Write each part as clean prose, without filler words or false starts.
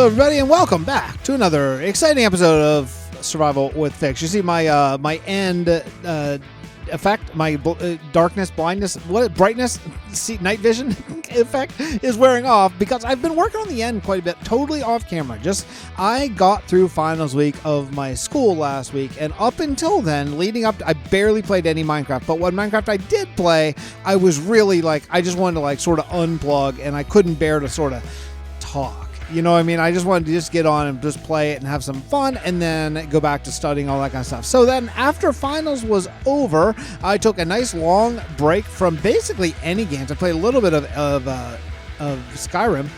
Hello, everybody, and welcome back to another exciting episode of Survival with Fix. You see my my end effect, my darkness, blindness, brightness, night vision effect is wearing off because I've been working on the end quite a bit, totally off camera. I got through finals week of my school last week, and up until then, leading up, I barely played any Minecraft. But what Minecraft I did play, I was really I just wanted to sort of unplug, and I couldn't bear to sort of talk. You know what I mean? I just wanted to just get on and just play it and have some fun and then go back to studying, all that kind of stuff. So then after finals was over, I took a nice long break from basically any games. I played a little bit of Skyrim,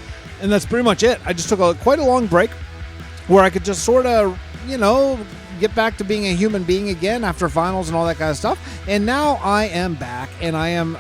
and that's pretty much it. I just took quite a long break where I could just sort of, get back to being a human being again after finals and all that kind of stuff. And now I am back, and I am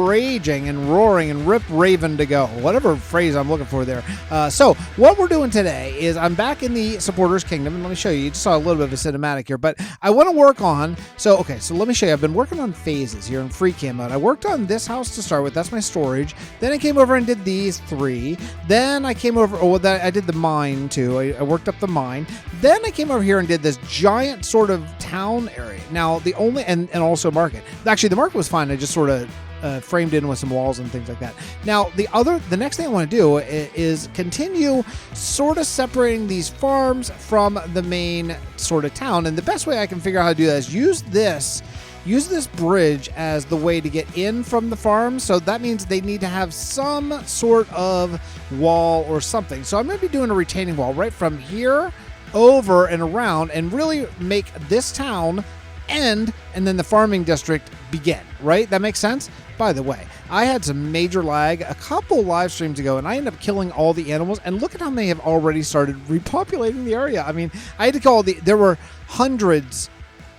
raging and roaring and rip-raving to go. Whatever phrase I'm looking for there. So what we're doing today is I'm back in the Supporters Kingdom, and let me show you. You just saw a little bit of a cinematic here, but I want to work on... So let me show you. I've been working on phases here in free cam mode. I worked on this house to start with. That's my storage. Then I came over and did these three. Then I came over... I did the mine, too. I worked up the mine. Then I came over here and did this giant sort of town area. Now the only and also market. Actually, the market was fine. I just sort of framed in with some walls and things like that. Now the next thing I want to do is continue sort of separating these farms from the main sort of town. And the best way I can figure out how to do that is use this bridge as the way to get in from the farm. So that means they need to have some sort of wall or something. So I'm going to be doing a retaining wall right from here over and around, and really make this town end and then the farming district begin, right? That makes sense? By the way, I had some major lag a couple live streams ago, and I ended up killing all the animals, and look at how many have already started repopulating the area. I mean, I had to kill there were hundreds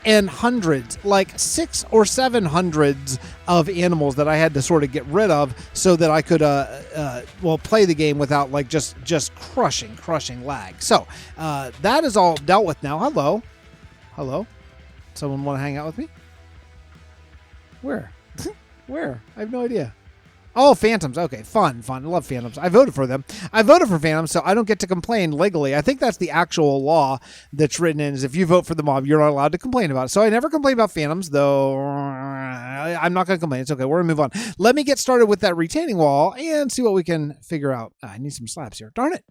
and hundreds, like 600 or 700 of animals that I had to sort of get rid of so that I could play the game without just crushing lag. So that is all dealt with now. Hello, someone want to hang out with me? Where I have no idea. Oh, Phantoms. Okay, fun. I love Phantoms. I voted for them. I voted for Phantoms, so I don't get to complain legally. I think that's the actual law that's written in, is if you vote for the mob, you're not allowed to complain about it. So I never complain about Phantoms, though I'm not going to complain. It's okay. We're going to move on. Let me get started with that retaining wall and see what we can figure out. I need some slabs here. Darn it.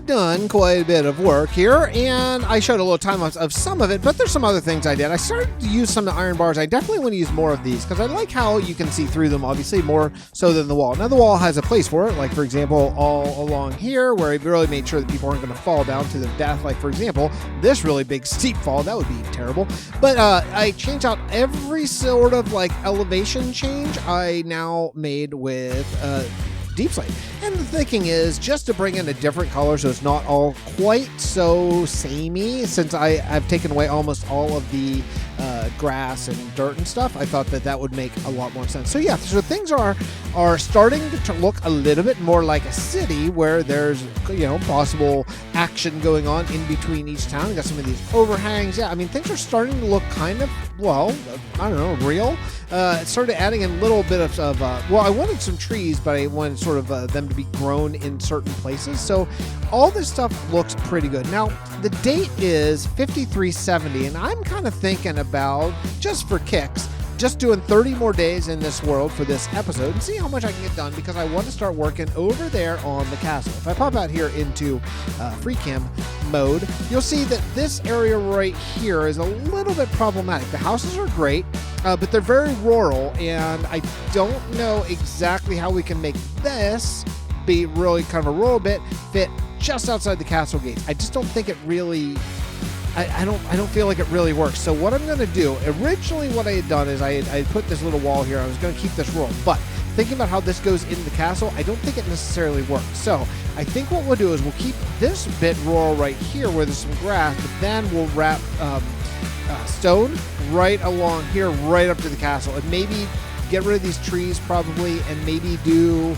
Done quite a bit of work here, and I showed a little time lapse of some of it, but there's some other things I did. I started to use some of the iron bars. I definitely want to use more of these because I like how you can see through them, obviously, more so than the wall. Now the wall has a place for it, like for example all along here, where I really made sure that people aren't going to fall down to their death. Like for example, this really big steep fall, that would be terrible. But I changed out every sort of elevation change I now made with deep slate. And the thinking is just to bring in a different color so it's not all quite so samey. Since I've taken away almost all of the grass and dirt and stuff, I thought that would make a lot more sense. So yeah, so things are starting to look a little bit more like a city where there's possible action going on in between each town. You got some of these overhangs. Yeah, I mean things are starting to look kind of, I don't know, real. It started adding a little bit of I wanted some trees, but I wanted sort of them to be grown in certain places. So all this stuff looks pretty good. Now, the date is 5370, and I'm kind of thinking about, just for kicks, just doing 30 more days in this world for this episode and see how much I can get done, because I want to start working over there on the castle. If I pop out here into free cam mode, you'll see that this area right here is a little bit problematic. The houses are great, but they're very rural, and I don't know exactly how we can make this be really kind of a rural bit fit just outside the castle gates. I just don't think it really... I don't feel like it really works. So what I'm going to do, originally what I had done is I had put this little wall here. I was going to keep this rural, but thinking about how this goes into the castle, I don't think it necessarily works. So I think what we'll do is we'll keep this bit rural right here where there's some grass, but then we'll wrap stone right along here, right up to the castle, and maybe get rid of these trees probably, and maybe do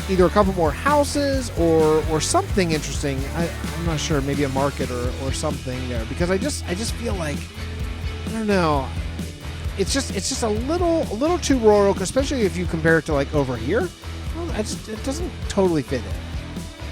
either a couple more houses or something interesting. I'm not sure, maybe a market or something there, because I just feel like, I don't know, it's just a little too rural, especially if you compare it to like over here. Well, it doesn't totally fit in.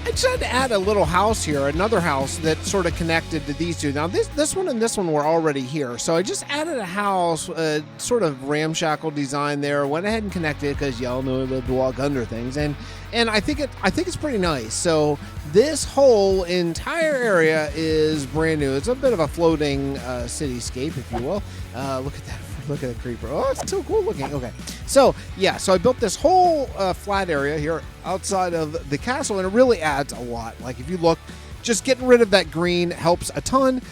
I just had to add a little house here, another house that sort of connected to these two. Now, this one and this one were already here, so I just added a house, sort of ramshackle design there. Went ahead and connected because y'all know I love to walk under things, and I think it's pretty nice. So this whole entire area is brand new. It's a bit of a floating cityscape, if you will. Look at that. Look at the creeper. Oh, it's so cool looking. Okay. So, yeah. So I built this whole flat area here outside of the castle, and it really adds a lot. Like, if you look, just getting rid of that green helps a ton.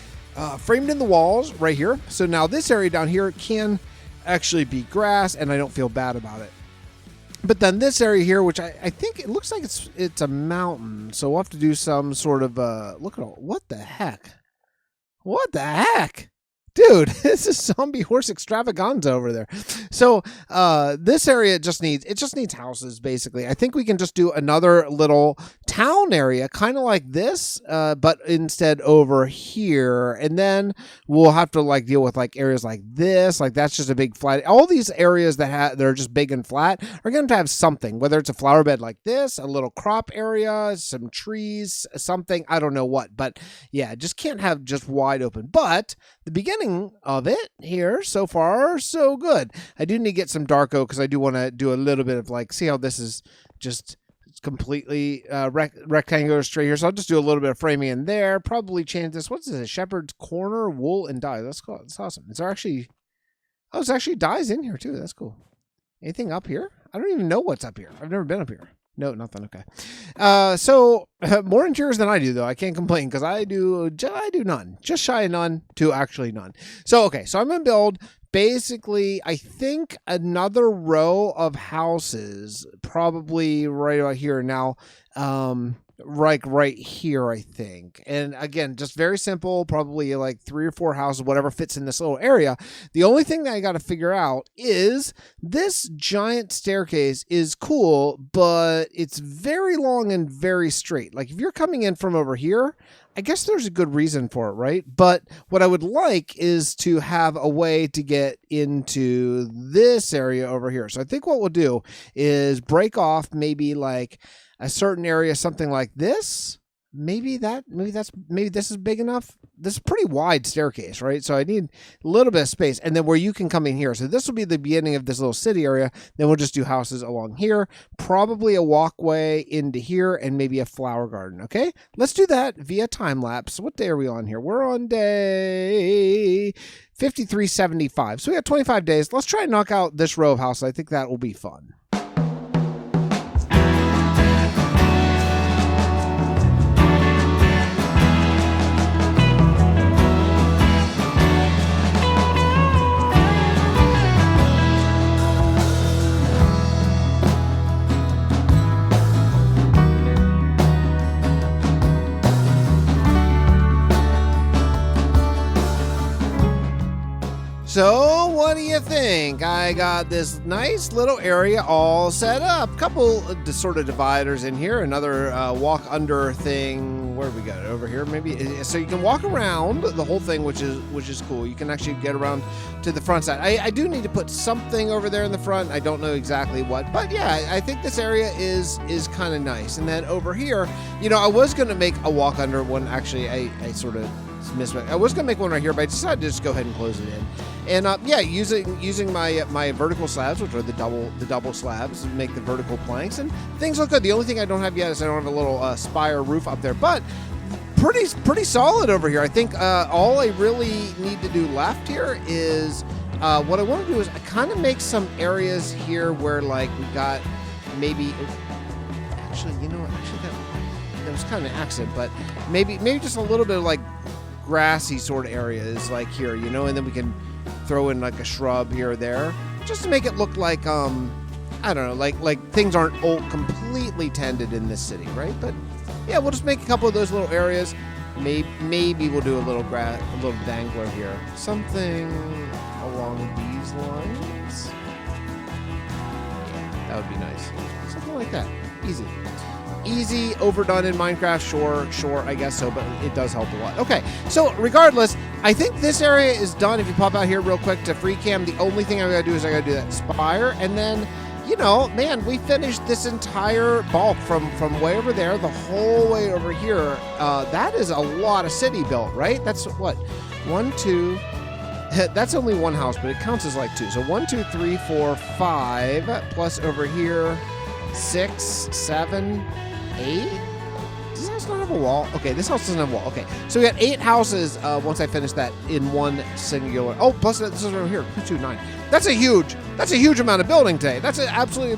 Framed in the walls right here. So now this area down here can actually be grass, and I don't feel bad about it. But then this area here, which I think it looks like it's a mountain. So we'll have to do some sort of, look at all, what the heck? What the heck? Dude, this is zombie horse extravaganza over there. So this area just needs houses, basically. I think we can just do another little town area, kind of like this, but instead over here. And then we'll have to like deal with like areas like this. Like that's just a big flat. All these areas that are just big and flat are going to have something, whether it's a flower bed like this, a little crop area, some trees, something. I don't know what. But yeah, just can't have just wide open. But the beginning of it here so far, so good. I do need to get some dark oak because I do want to do a little bit of like, see how this is just completely rectangular straight here. So I'll just do a little bit of framing in there. Probably change this. What's this? A shepherd's corner, wool and dye. That's cool. That's awesome. It's actually, oh, it's actually dyes in here too. That's cool. Anything up here? I don't even know what's up here. I've never been up here. No, nothing. Okay. So more interiors than I do, though. I can't complain because I do none. Just shy of none to actually none. So, okay. So I'm going to build basically, I think, another row of houses, probably right about here. Now, right here, I think. And again, just very simple, probably like 3 or 4 houses, whatever fits in this little area. The only thing that I got to figure out is this giant staircase is cool, but it's very long and very straight. Like if you're coming in from over here, I guess there's a good reason for it, right? But what I would like is to have a way to get into this area over here. So I think what we'll do is break off maybe like a certain area, something like this. Maybe this is big enough. This is a pretty wide staircase, right? So I need a little bit of space, and then where you can come in here. So this will be the beginning of this little city area. Then we'll just do houses along here, probably a walkway into here, and maybe a flower garden. Okay, let's do that via time lapse. What day are we on here? We're on day 5375. So we got 25 days. Let's try and knock out this row of houses. I think that will be fun. So what do you think? I got this nice little area all set up. Couple sort of dividers in here. Another walk under thing. Where do we go? Over here, maybe. So you can walk around the whole thing, which is cool. You can actually get around to the front side. I do need to put something over there in the front. I don't know exactly what, but yeah, I think this area is kind of nice. And then over here, you know, I was going to make a walk under one. Actually, I sort of missed it. I was going to make one right here, but I decided to just go ahead and close it in. And yeah, using my vertical slabs, which are the double slabs, make the vertical planks, and things look good. The only thing I don't have yet is I don't have a little spire roof up there, but pretty solid over here. I think all I really need to do left here is what I want to do is I kind of make some areas here where like we got maybe actually, you know what, that was kind of an accident, but maybe just a little bit of like grassy sort of areas like here, you know, and then we can throw in like a shrub here or there just to make it look like I don't know, like things aren't all completely tended in this city, right? But yeah, we'll just make a couple of those little areas. Maybe we'll do a little dangler here, something along these lines. Yeah, That would be nice. Something like that. Easy. Easy, overdone in Minecraft, sure, I guess so, but it does help a lot. Okay, so regardless, I think this area is done. If you pop out here real quick to free cam, the only thing I gotta do is I gotta do that spire, and then, you know, man, we finished this entire bulk from way over there, the whole way over here. That is a lot of city built, right? That's what? 1, 2... That's only one house, but it counts as like 2. So 1, 2, 3, 4, 5, plus over here, 6, 7, 8. Does this house not have a wall? Okay, this house doesn't have a wall. Okay, so we got 8 houses once I finish that in one singular. Oh, plus this is over here, 2, 9. That's a huge amount of building today. That's an absolutely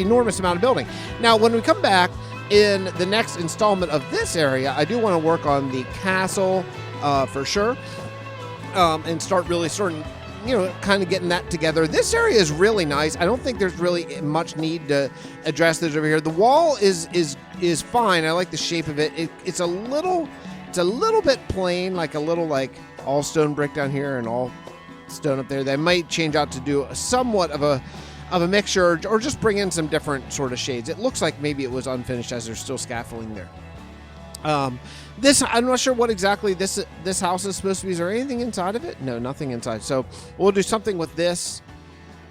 enormous amount of building. Now, when we come back in the next installment of this area, I do want to work on the castle for sure. And start really you know, kind of getting that together. This area is really nice. I don't think there's really much need to address this over here. The wall is fine. I like the shape of it. It's a little bit plain, like a little like all stone brick down here and all stone up there. They might change out to do somewhat of a mixture or just bring in some different sort of shades. It looks like maybe it was unfinished as there's still scaffolding there. This, I'm not sure what exactly this house is supposed to be. Is there anything inside of it? No, nothing inside. So we'll do something with this,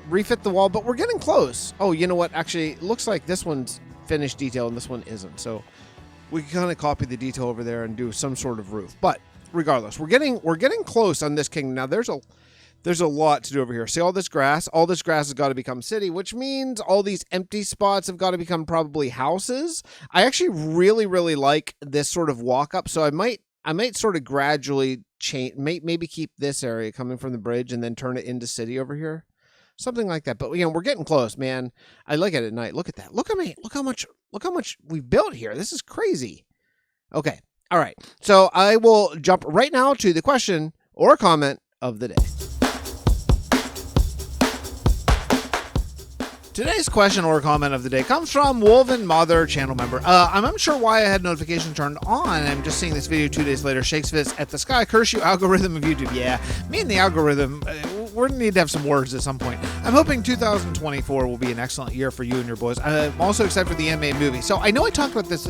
refit the wall, but we're getting close. Oh, you know what? Actually, it looks like this one's finished detail and this one isn't. So we can kind of copy the detail over there and do some sort of roof. But regardless, we're getting close on this kingdom. Now there's a lot to do over here. See all this grass? All this grass has got to become city, which means all these empty spots have got to become probably houses. I actually really, really like this sort of walk up. So I might sort of gradually change, maybe keep this area coming from the bridge and then turn it into city over here. Something like that. But you know, we're getting close, man. I like it at night. Look at that. Look how much we've built here. This is crazy. Okay. All right. So I will jump right now to the question or comment of the day. Today's question or comment of the day comes from Wolven Mother channel member. I'm unsure why I had notification turned on. I'm just seeing this video 2 days later. Shakes fist at the sky. Curse you, algorithm of YouTube. Yeah, me and the algorithm, we're going to need to have some words at some point. I'm hoping 2024 will be an excellent year for you and your boys. I'm also excited for the animated movie. So I know I talked about this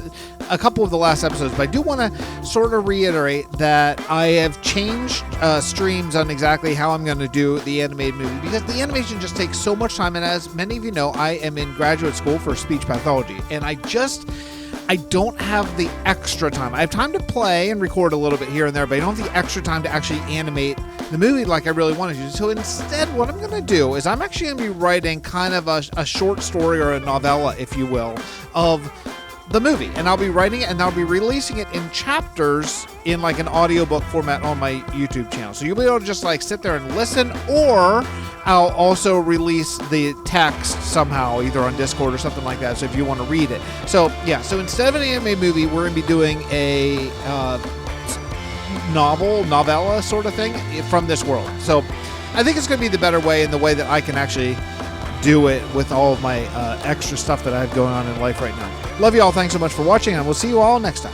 a couple of the last episodes, but I do want to sort of reiterate that I have changed streams on exactly how I'm going to do the animated movie because the animation just takes so much time. And as many of you know, I am in graduate school for speech pathology, and I don't have the extra time. I have time to play and record a little bit here and there, but I don't have the extra time to actually animate the movie like I really wanted to. So instead, what I'm going to do is I'm actually going to be writing kind of a short story or a novella, if you will, of the movie, and I'll be writing it and I'll be releasing it in chapters in like an audiobook format on my YouTube channel. So you'll be able to just like sit there and listen, or I'll also release the text somehow, either on Discord or something like that. So if you want to read it. So yeah, so instead of an anime movie, we're going to be doing a novella sort of thing from this world. So I think it's going to be the better way, in the way that I can actually do it with all of my extra stuff that I have going on in life right now. Love you all. Thanks so much for watching, and we'll see you all next time.